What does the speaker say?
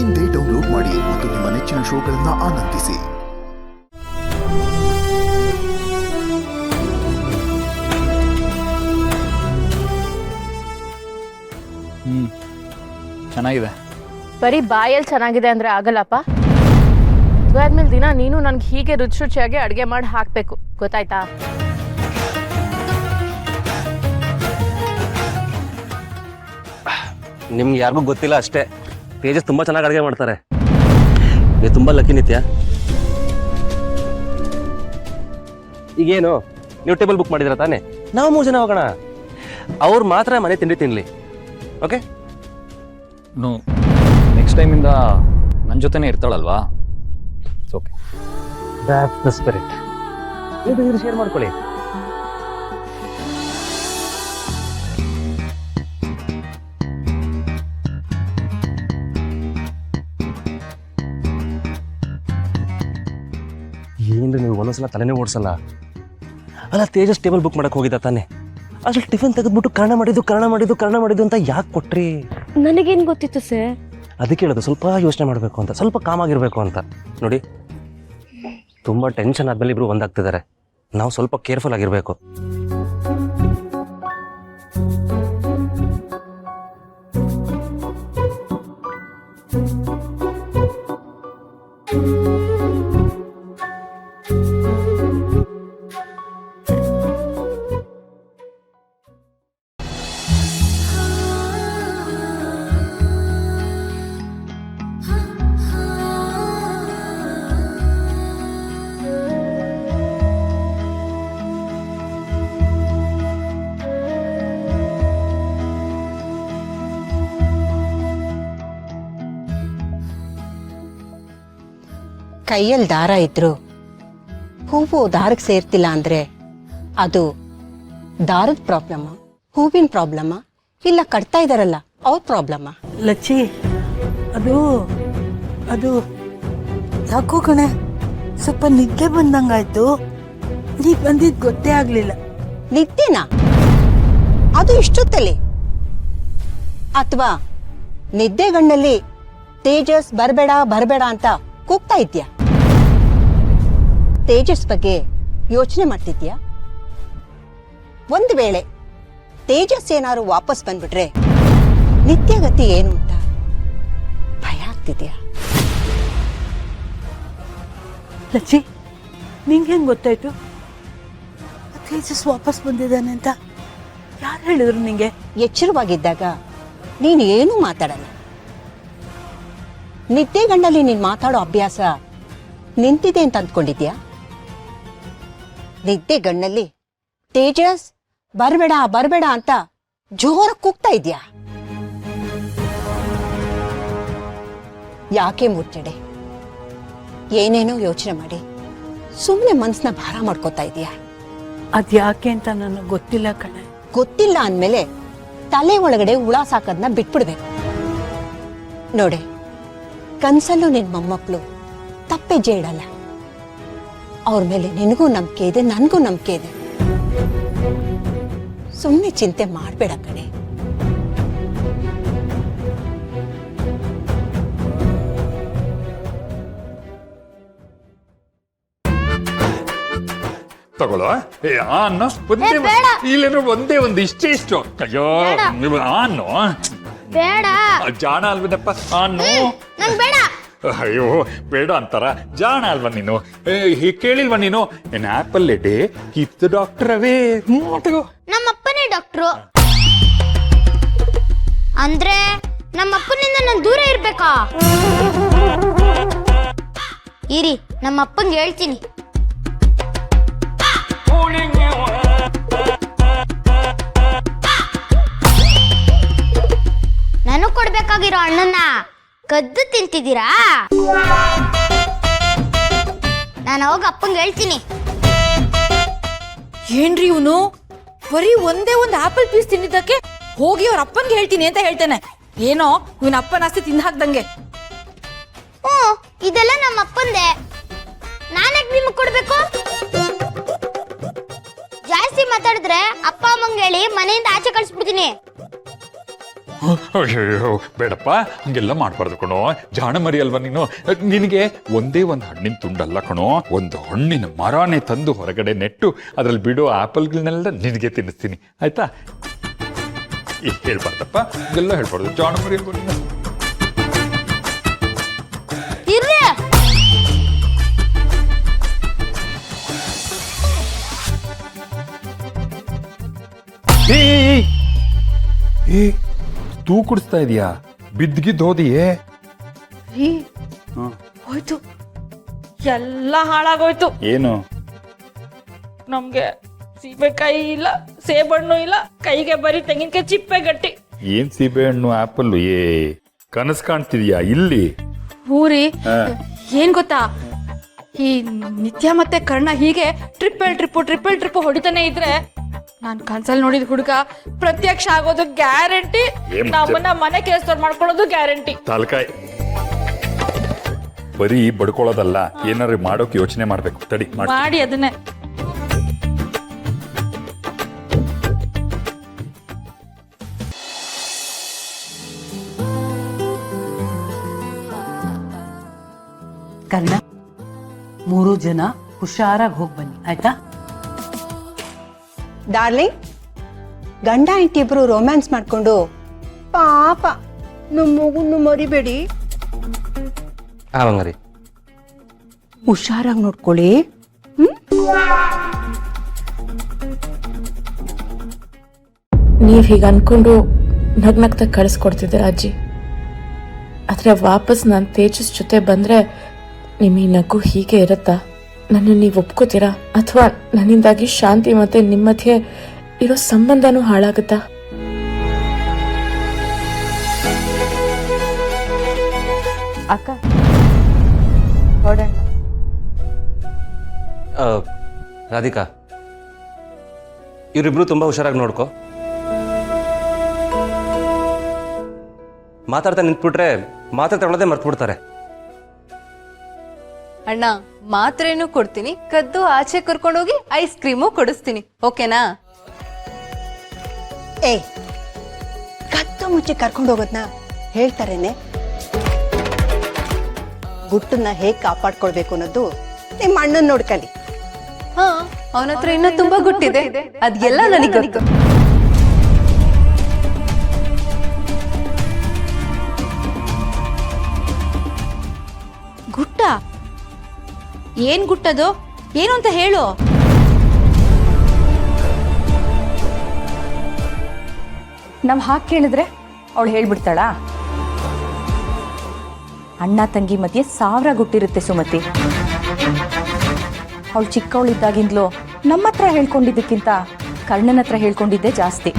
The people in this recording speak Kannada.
ಇಂದೇ ಡೌನ್ಲೋಡ್ ಮಾಡಿ ಮತ್ತು ನಿಮ್ಮ ನೆಚ್ಚಿನ ಶೋಗಳನ್ನು ಆನಂದಿಸಿ. ಚೆನ್ನಾಗಿದೆ. ಬರೀ ಬಾಯಲ್ಲಿ ಚೆನ್ನಾಗಿದೆ ಅಂದ್ರೆ ಆಗಲ್ಲಪ್ಪ. ಆದ್ಮೇಲೆ ದಿನ ನೀನು ನನ್ಗೆ ಹೀಗೆ ರುಚಿಯಾಗಿ ಅಡುಗೆ ಮಾಡಿ ಹಾಕ್ಬೇಕು, ಗೊತ್ತಾಯ್ತಾ? ನಿಮ್ಗೆ ಯಾರಿಗೂ ಗೊತ್ತಿಲ್ಲ ಅಷ್ಟೇ, ತೇಜಸ್ ತುಂಬಾ ಚೆನ್ನಾಗಿ ಅಡುಗೆ ಮಾಡ್ತಾರೆ. ನೀವು ತುಂಬಾ ಲಕ್ಕಿ ನಿತ್ಯ. ಈಗೇನು ನೀವು ಟೇಬಲ್ ಬುಕ್ ಮಾಡಿದಿರ ತಾನೆ? ನಾವು 3 ಜನ ಹೋಗೋಣ. ಅವ್ರು ಮಾತ್ರ ಮನೆ ತಿಂಡಿ ತಿನ್ಲಿ, ಓಕೆ? ನೋ, ನೆಕ್ಸ್ಟ್ ಟೈಮಿಂದ ನನ್ನ ಜೊತೆನೇ ಇರ್ತಾಳಲ್ವಾ? Okay, that's the spirit. ಇದು ಶೇರ್ ಮಾಡ್ಕೊಳ್ಳಿ. ಏನ್ರಿ ನೀವು ಒಂದೊಂದ್ಸಲ ತಲೆನೇ ಓಡಿಸಲ್ಲ. ಅಲ್ಲ, ತೇಜಸ್ ಟೇಬಲ್ ಬುಕ್ ಮಾಡಕ್ ಹೋಗಿದ್ದ ತಾನೆ? ಅಷ್ಟು ಟಿಫಿನ್ ತೆಗೆದ್ಬಿಟ್ಟು ಕರ್ಣ ಮಾಡಿದ್ದು ಅಂತ ಯಾಕೆ ಕೊಟ್ರಿ? ನನಗೇನು ಗೊತ್ತಿತ್ತು ಸರ್? ಅದಕ್ಕೆ ಹೇಳೋದು, ಸ್ವಲ್ಪ ಯೋಚನೆ ಮಾಡಬೇಕು ಅಂತ, ಸ್ವಲ್ಪ ಕಾಮ್ ಆಗಿರ್ಬೇಕು ಅಂತ. ನೋಡಿ, ತುಂಬಾ ಟೆನ್ಷನ್ ಆದ್ಮೇಲೆ ಇಬ್ರು ಒಂದಾಗ್ತಿದ್ದಾರೆ. ನಾವು ಸ್ವಲ್ಪ ಕೇರ್ಫುಲ್ ಆಗಿರ್ಬೇಕು. ಕೈಯಲ್ಲಿ ದಾರ ಇದ್ರು ಹೂವು ದಾರಕ್ಕೆ ಸೇರ್ತಿಲ್ಲ ಅಂದ್ರೆ ಅದು ದಾರದ ಪ್ರಾಬ್ಲಮ್, ಹೂವಿನ ಪ್ರಾಬ್ಲಮ್, ಇಲ್ಲ ಕಟ್ತಾ ಇದಾರಲ್ಲ ಅವ್ರ ಪ್ರಾಬ್ಲಮ್. ಲಚ್ಚಿ, ಅದು ಅದು ಯಾಕೋ ಕಣೆ ಸ್ವಲ್ಪ ನಿದ್ದೆ ಬಂದಂಗಾಯ್ತು. ನೀ ಬಂದಿದ್ ಗೊತ್ತೇ ಆಗ್ಲಿಲ್ಲ. ನಿದ್ದೆನಾ? ಅದು ಇಷ್ಟೊತ್ತಲ್ಲಿ? ಅಥವಾ ನಿದ್ದೆಗಣ್ಣಲ್ಲಿ ತೇಜಸ್ ಬರ್ಬೇಡ ಅಂತ ಕೂಗ್ತಾ ಇದ್ಯಾ? ತೇಜಸ್ ಬಗ್ಗೆ ಯೋಚನೆ ಮಾಡ್ತಿದ್ಯಾ? ಒಂದು ವೇಳೆ ತೇಜಸ್ ಏನಾದ್ರು ವಾಪಸ್ ಬಂದ್ಬಿಟ್ರೆ ನಿತ್ಯಗತಿ ಏನು ಅಂತ ಭಯ ಆಗ್ತಿದ್ಯಾ? ಲಚ್ಚಿ, ನಿಂಗೆ ಹೆಂಗ್ ಗೊತ್ತಾಯ್ತು ತೇಜಸ್ ವಾಪಸ್ ಬಂದಿದ್ದಾನೆ ಅಂತ? ಯಾರು ಹೇಳಿದ್ರು ನಿಂಗೆ? ಎಚ್ಚರವಾಗಿದ್ದಾಗ ನೀನು ಏನೂ ಮಾತಾಡಲ್ಲ. ನಿದ್ದೆಗಣ್ಣಲ್ಲಿ ನೀನ್ ಮಾತಾಡೋ ಅಭ್ಯಾಸ ನಿಂತಿದೆ ಅಂತ ಅಂದ್ಕೊಂಡಿದ್ಯಾ? ನಿದ್ದೆಗಣ್ಣಲ್ಲಿ ತೇಜಸ್ ಬರ್ಬೇಡ ಅಂತ ಜೋರ ಕೂಗ್ತಾ ಇದ್ಯಾ? ಯಾಕೆ ಮುಚ್ಚಡೆ? ಏನೇನೋ ಯೋಚನೆ ಮಾಡಿ ಸುಮ್ಮನೆ ಮನ್ಸನ್ನ ಭಾರ ಮಾಡ್ಕೋತಾ ಇದೀಯಾ? ಅದ್ಯಾಕೆ ಅಂತ ನನಗೆ ಗೊತ್ತಿಲ್ಲ ಕಣೆ. ಗೊತ್ತಿಲ್ಲ ಅಂದ್ಮೇಲೆ ತಲೆ ಒಳಗಡೆ ಹುಳ ಸಾಕೋದನ್ನ ಬಿಟ್ಬಿಡ್ಬೇಕು. ನೋಡೆ, ಕನ್ಸಲ್ಲೂ ನಿನ್ ಮೊಮ್ಮಕ್ಕಳು ತಪ್ಪೆಜ್ಜೆ ಇಡಲ್ಲ. ಅವ್ರ ಮೇಲೆ ನಿನಗೂ ನಂಬಿಕೆ ಇದೆ, ನನಗೂ ನಂಬಿಕೆ ಇದೆ. ಸುಮ್ಮನೆ ಚಿಂತೆ ಮಾಡಬೇಡ ಕಣೆ. ತಗೊಳ್ಳೋ. ಅನ್ನ ಇಲ್ಲೇನೋ ಒಂದೇ ಒಂದು ಇಷ್ಟು. ಅಯ್ಯೋ, ಅನ್ನು ಬೇಡ. ಜಾಣ ಅಲ್ವೇನಪ್ಪ ಅನ್ನು. ಬೇಡ. ಅಯ್ಯೋ, ಬೇಡ ಅಂತಾರ? ಜಾಣ ಅಲ್ವಾ ನೀನು? ಕೇಳಿಲ್ವಾ ನೀನು? An apple a day keep the doctor away. ನಮ್ಮಪ್ಪನೇ ಡಾಕ್ಟ್ರು ಅಂದ್ರೆ ನಮ್ಮಪ್ಪನಿಂದ ನಾನು ದೂರ ಇರ್ಬೇಕಾ? ಇರಿ, ನಮ್ಮಪ್ಪಂಗೆ ಹೇಳ್ತೀನಿ. ನನಗ್ ಕೊಡ್ಬೇಕಾಗಿರೋ ಹಣ್ಣನ್ನ ಕದ್ದು ತಿಂತಿದ್ದೀರಾ? ನಾನು ಹೋಗಿ ಅಪ್ಪಂಗೆ ಹೇಳ್ತೀನಿ. ಏನ್ರಿ ಇವನು ಬರೀ ಒಂದೇ ಒಂದು ಆಪಲ್ ಪೀಸ್ ತಿಂದಿದ್ದಕ್ಕೆ ಹೋಗಿ ಅವ್ರ ಅಪ್ಪನ್ಗೆ ಹೇಳ್ತೀನಿ ಅಂತ ಹೇಳ್ತೇನೆ. ಏನೋ ಇವನ ಅಪ್ಪನ ಆಸ್ತಿ ತಿಂದ ಹಾಕ್ದಂಗೆ. ಇದೆಲ್ಲ ನಮ್ಮ ಅಪ್ಪಂದೆ, ನಾನ್ಯಾಕೆ ನಿಮಗೆ ಕೊಡ್ಬೇಕು? ಜಾಸ್ತಿ ಮಾತಾಡಿದ್ರೆ ಅಪ್ಪ ಅಮ್ಮಂಗೆ ಹೇಳಿ ಮನೆಯಿಂದ ಆಚೆ ಕಳಿಸ್ಬಿಡ್ತೀನಿ. ಅಯ್ಯೋ ಬೇಡಪ್ಪ, ಹಂಗೆಲ್ಲ ಮಾಡ್ಬಾರ್ದು ಕಣೋ. ಜಾಣ ಮರಿ ಅಲ್ವಾ ನೀನು. ನಿನಗೆ ಒಂದೇ ಒಂದು ಹಣ್ಣಿನ ತುಂಡಲ್ಲ ಕಣೋ, ಒಂದು ಹಣ್ಣಿನ ಮರನೇ ತಂದು ಹೊರಗಡೆ ನೆಟ್ಟು ಅದ್ರಲ್ಲಿ ಬಿಡೋ ಆಪಲ್ಗಳನ್ನೆಲ್ಲ ನಿನಗೆ ತಿನ್ನಿಸ್ತೀನಿ, ಆಯ್ತಾ? ಹೇಳ್ಬಾರ್ದಪ್ಪ, ಹಂಗೆಲ್ಲ ಹೇಳ್ಬಾರ್ದು. ಜಾಣ ಮರಿ ಅಲ್ವಾ ನೀನು. ಇರ್ರಿ. ಏ ತೂ ಕುಡಿಸ್ತಾ ಇದೀಯಾ? ಬಿದ್ಗಿದ್ದು ಹೋದಿಯೇ? ಹೋಯ್ತು, ಎಲ್ಲ ಹಾಳಾಗೋಯ್ತು. ಏನು? ನಮ್ಗೆ ಸೀಬೆಕಾಯಿ ಇಲ್ಲ, ಸೇಬಣ್ಣು ಇಲ್ಲ, ಕೈಗೆ ಬರೀ ತೆಂಗಿನಕಾಯಿ ಚಿಪ್ಪೆ ಗಟ್ಟಿ. ಏನ್ ಸೀಬೆ ಹಣ್ಣು ಆಪಲ್? ಕನಸು ಕಾಣ್ತಿದ್ಯಾ ಇಲ್ಲಿ? ಊರಿ ಏನ್ ಗೊತ್ತಾ, ಈ ನಿತ್ಯ ಮತ್ತೆ ಕರ್ಣ ಹೀಗೆ ಟ್ರಿಪ್ಪಲ್ ಹೊಡಿತಾನೆ ಇದ್ರೆ ನಾನ್ ಕನ್ಸಲ್ ನೋಡಿದ ಹುಡುಗ ಪ್ರತ್ಯಕ್ಷ ಆಗೋದು ಗ್ಯಾರಂಟಿ, ನಮ್ಮನ್ನ ಮನೆ ಕೆಲಸದವ್ರು ಮಾಡ್ಕೊಳ್ಳೋದು ಗ್ಯಾರಂಟಿ. ತಲಕಾಯಿ ಬರೀ ಬಡ್ಕೊಳ್ಳೋದಲ್ಲ, ಏನಾರು ಮಾಡೋಕೆ ಯೋಚನೆ ಮಾಡ್ಬೇಕು. ತಡಿ ಮಾಡಿ ಅದನ್ನೇ. ಕರ್ಣ, 3 ಜನ ಹುಷಾರಾಗಿ ಹೋಗಿ ಬನ್ನಿ, ಆಯ್ತಾ? ಡಾರ್ಲಿಂಗ್, ಗಂಡ ಹೆಂಡತಿ ಇಬ್ರು ರೊಮ್ಯಾನ್ಸ್ ಮಾಡ್ಕೊಂಡು ಪಾಪ ನಮ್ಮ ಮಗುನ್ನು ಮರಿಬೇಡಿ. ಬಂಗಾರಿ, ಹುಷಾರಾಗಿ ನೋಡ್ಕೊಳ್ಳಿ. ನೀವ್ ಹೀಗೆ ಅನ್ಕೊಂಡು ನಗ್ನಗ್ತಾ ಕಳಿಸ್ಕೊಡ್ತಿದ್ದೀರ ಅಜ್ಜಿ. ಆದ್ರೆ ವಾಪಸ್ ನಾನು ತೇಜಸ್ ಜೊತೆ ಬಂದ್ರೆ ನಿಮ್ ಈ ನಗು ಹೀಗೆ ಇರುತ್ತಾ? ನನ್ನ ನೀವು ಒಪ್ಕೋತೀರಾ, ಅಥವಾ ನನ್ನಿಂದಾಗಿ ಶಾಂತಿ ಮತ್ತೆ ನಿಮ್ಮ ಮಧ್ಯೆ ಇರೋ ಸಂಬಂಧನೂ ಹಾಳಾಗುತ್ತಾ? ಅಕ್ಕ ಹೊರಡೋಣ. ರಾಧಿಕಾ, ಇವರಿಬ್ರು ತುಂಬಾ ಹುಷಾರಾಗಿ ನೋಡ್ಕೊ. ಮಾತಾಡ್ತಾ ನಿಂತ್ಬಿಟ್ರೆ ಮಾತ್ರ ತಗೊಳ್ಳೋದೇ ಮರ್ತ್ಬಿಡ್ತಾರೆ. ಅಣ್ಣ, ಮಾತ್ರೇನು ಕೊಡ್ತೀನಿ, ಕದ್ದು ಆಚೆ ಕರ್ಕೊಂಡೋಗಿ ಐಸ್ ಕ್ರೀಮು ಕೊಡಿಸ್ತೀನಿ, ಓಕೆನಾ? ಏ, ಕತ್ತು ಮುಚ್ಚಿ ಕರ್ಕೊಂಡು ಹೋಗೋದ್ನ ಹೇಳ್ತಾರೇನೆ. ಗುಟ್ಟನ್ನ ಹೇಗ್ ಕಾಪಾಡ್ಕೊಳ್ಬೇಕು ಅನ್ನೋದು ನಿಮ್ಮ ಅಣ್ಣನ್ ನೋಡ್ಕಲಿ. ಹಾ, ಅವನ ಹತ್ರ ಇನ್ನೂ ತುಂಬಾ ಗುಟ್ಟಿದೆ, ಅದೆಲ್ಲ ನನಗೆ ಗೊತ್ತು. ಗುಟ್ಟ? ಏನ್ ಗುಟ್ಟದು? ಏನು ಅಂತ ಹೇಳು. ನಾವು ಹಾಗೆ ಕೇಳಿದ್ರೆ ಅವಳು ಹೇಳ್ಬಿಡ್ತಾಳಾ? ಅಣ್ಣ ತಂಗಿ ಮಧ್ಯೆ 1000 ಗುಟ್ಟಿರುತ್ತೆ ಸುಮತಿ. ಅವಳು ಚಿಕ್ಕವಳಿದ್ದಾಗಿಂದಲೂ ನಮ್ಮ ಹತ್ರ ಹೇಳ್ಕೊಂಡಿದ್ದಕ್ಕಿಂತ ಕರ್ಣನ ಹತ್ರ ಹೇಳ್ಕೊಂಡಿದ್ದೆ ಜಾಸ್ತಿ.